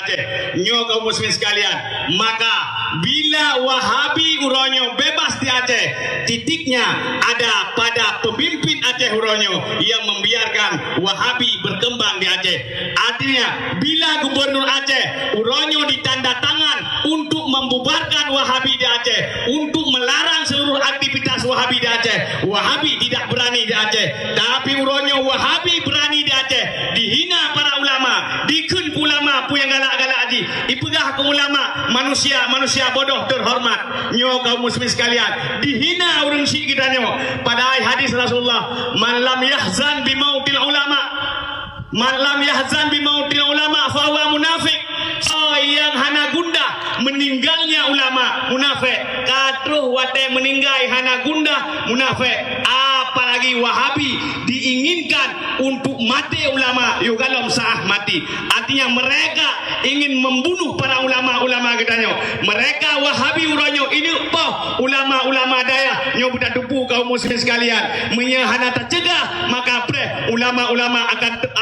Aceh. Nyo kaum muslimin sekalian, maka bila Wahabi uronyo bebas di Aceh, titiknya ada pada pemimpin Aceh uronyo yang membiarkan Wahabi berkembang di Aceh. Artinya bila gubernur Aceh uronyo ditanda tangan untuk membubarkan Wahabi di Aceh, untuk melarang seluruh aktivitas Wahabi di Aceh, Wahabi tidak berani di Aceh. Tapi uronyo Wahabi berani di Aceh, dihina para ulama, dikun ulama pu yang galak-galak haji, ipegah ke ulama, manusia bodoh terhormat. Nyo kaum muslimin sekalian, dihina urang syik kita nyo. Pada hadis Rasulullah, man lam yahzan bimautil ulama, man lam yahzan bimautil ulama fa huwa munafiq. Yang hana gundah meninggalnya ulama, munafik. Katruh wate meninggai hana gundah, munafik. Apalagi Wahabi diinginkan untuk mati ulama, yugalom sah mati. Artinya mereka ingin membunuh para ulama-ulama katanya. Mereka Wahabi uranyo ini poh ulama-ulama daya nyo budak tupu kaum muslim sekalian. Menyahana tercegah, maka pre ulama-ulama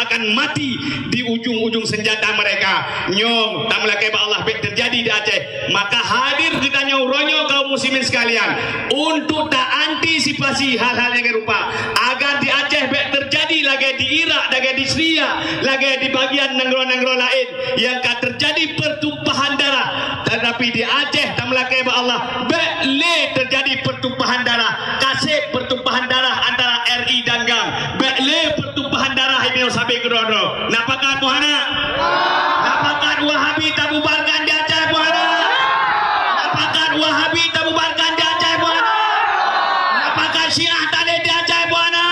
akan mati di ujung-ujung senjata mereka. Nyo tak melakai Allah baik terjadi di Aceh. Maka hadir kitanya uronyo kaum muslimin sekalian untuk tak antisipasi hal-hal yang rupa agar di Aceh baik terjadi lagi di Irak, lagi di Syria, lagi di bagian negara-negara lain yang akan terjadi pertumpahan darah. Tetapi di Aceh tak melakai Allah baik terjadi pertumpahan darah, kasih pertumpahan darah antara RI dan GAM, baik pertumpahan darah ini sampai kerono. Nampakan Muhana? Nampakan Wahabi tak bubarkan di Aceh Muhana? Nampakan Wahabi tak bubarkan di Aceh Muhana? Nampakan Syiah tak ada di Aceh Muhana?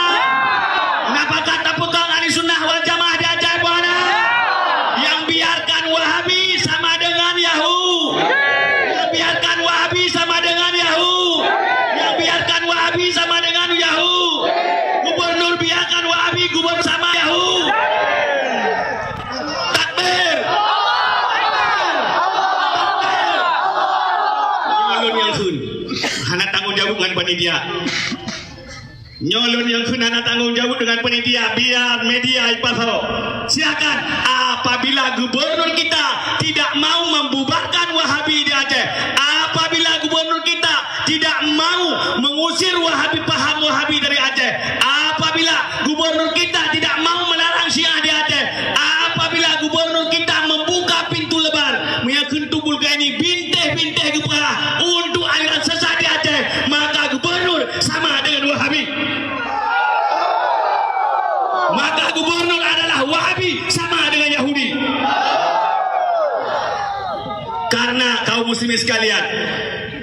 Nampakan tak pegang ahli sunnah wal jamaah di Aceh Muhana? Yang biarkan Wahabi sama dengan Yahoo, yang biarkan Wahabi sama dengan Yahoo, yang biarkan Wahabi sama dengan Yahoo, gubernur biarkan Wahabi gubernur sama Yahoo. Takbir. Nyolon yang kun hana tanggung jawab dengan panitia. Nyolon yang kun hana tanggung jawab dengan panitia. Biar media ipasau. Silakan. Apabila gubernur kita tidak mau membubarkan Wahabi di Aceh, apabila gubernur kita tidak mau mengusir Wahabi, paham Wahabi dari Aceh, apabila gubernur kita tidak mau melarang Syiah di Aceh, apabila gubernur kita membuka pintu lebar meyakin tubul ini binteh-binteh keperah untuk aliran sesat di Aceh, maka gubernur sama dengan Wahabi. Maka gubernur adalah Wahabi sama dengan Yahudi. Karena kaum muslimin sekalian,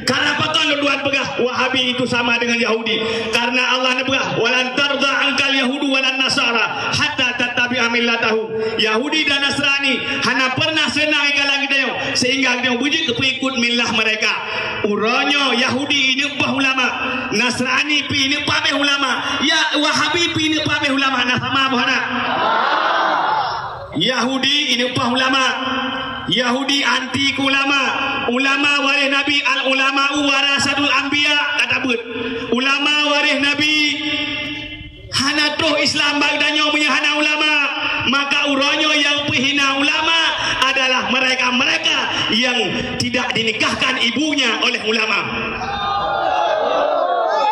karena apa kalau Tuhan pegah Wahabi itu sama dengan Yahudi? Karena Allah pegah walan tarda angkal yahudu walan nasara hatta tattabi'a millatahum. Yahudi dan Nasrani hana pernah senang galang kita sehingga kita bujuk pengikut millah mereka. Uronyo Yahudi ini upah ulama, Nasrani pi ini upah ulama, ya Wahabi pi ini upah ulama. Nah sama buhana. Yahudi ini upah ulama, Yahudi anti ulama. Ulama waris Nabi, al ulama warasatul anbiya kata but. Ulama waris Nabi. Hana tuh Islam bagdanyo punya hana ulama. Maka uronyo yang penghina ulama adalah mereka-mereka yang tidak dinikahkan ibunya oleh ulama.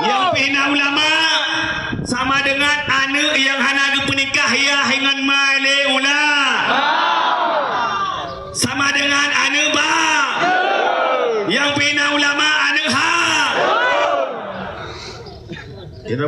Yang penghina ulama sama dengan anak yang hana dipenikah ya dengan male ula. Sama dengan anak ba. Yang penghina ulama anak ha. Kira